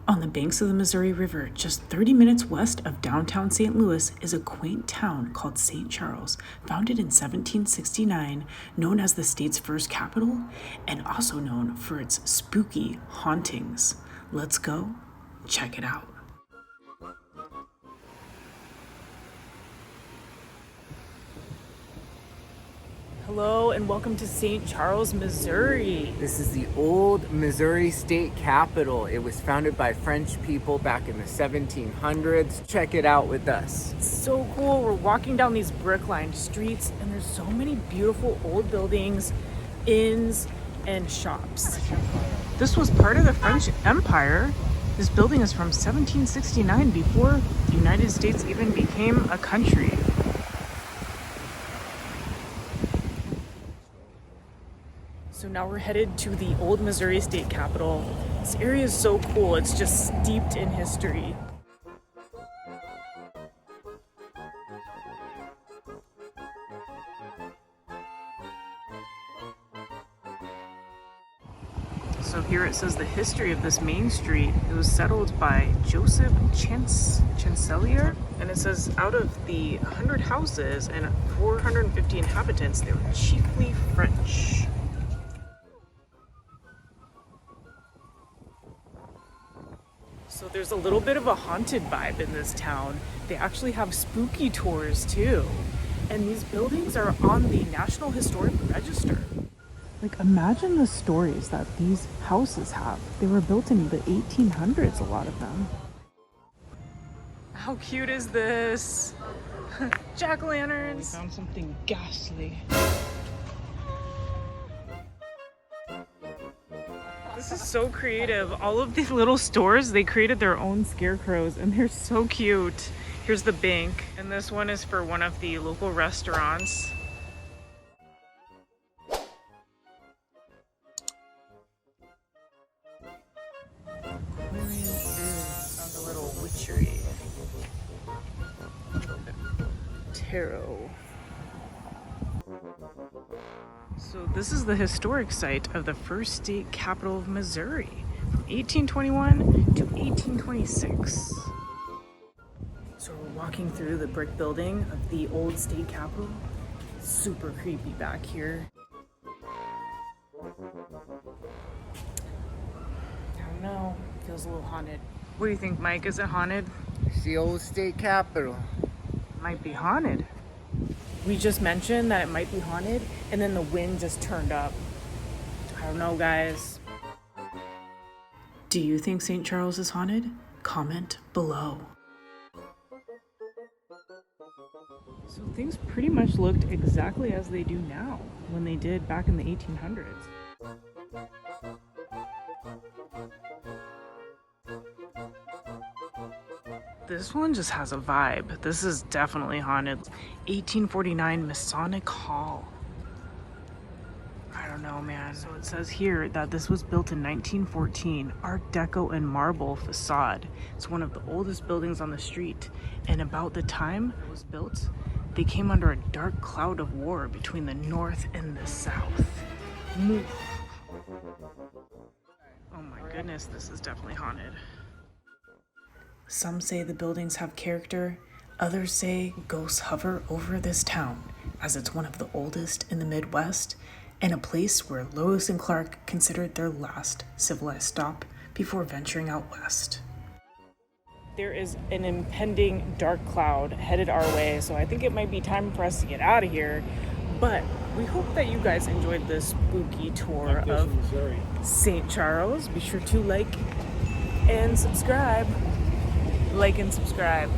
On the banks of the Missouri River, just 30 minutes west of downtown St. Louis, is a quaint town called St. Charles, founded in 1769, known as the state's first capital, and also known for its spooky hauntings. Let's go check it out. Hello and welcome to St. Charles, Missouri. This is the old Missouri state capitol. It was founded by French people back in the 1700s. Check it out with us. It's so cool. We're walking down these brick-lined streets and there's so many beautiful old buildings, inns, and shops. This was part of the French Empire. This building is from 1769, before the United States even became a country. So now we're headed to the old Missouri State Capitol. This area is so cool. It's just steeped in history. So here it says the history of this main street. It was settled by Joseph Chancelier, and it says out of the 100 houses and 450 inhabitants, they were chiefly French. So there's a little bit of a haunted vibe in this town. They actually have spooky tours too. And these buildings are on the National Historic Register. Like, imagine the stories that these houses have. They were built in the 1800s, a lot of them. How cute is this? Jack-o'-lanterns. We found something ghastly. This is so creative. All of these little stores, they created their own scarecrows and they're so cute. Here's the bank, and this one is for one of the local restaurants. Found a little witchery. Tarot. So this is the historic site of the first state capital of Missouri from 1821 to 1826. So we're walking through the brick building of the old state capitol. Super creepy back here. I don't know, feels a little haunted. What do you think, Mike? Is it haunted? It's the old state capitol. Might be haunted. We just mentioned that it might be haunted, and then the wind just turned up. I don't know, guys. Do you think St. Charles is haunted? Comment below. So things pretty much looked exactly as they do now, when they did back in the 1800s. This one just has a vibe. This is definitely haunted. 1849 Masonic Hall. I don't know, man. So it says here that this was built in 1914, Art Deco and marble facade. It's one of the oldest buildings on the street. And about the time it was built, they came under a dark cloud of war between the North and the South. Oh my goodness, this is definitely haunted. Some say the buildings have character, others say ghosts hover over this town, as it's one of the oldest in the Midwest, and a place where Lewis and Clark considered their last civilized stop before venturing out west. There is an impending dark cloud headed our way, so I think it might be time for us to get out of here. But we hope that you guys enjoyed this spooky tour of St. Charles. Be sure to like and subscribe. Like and subscribe.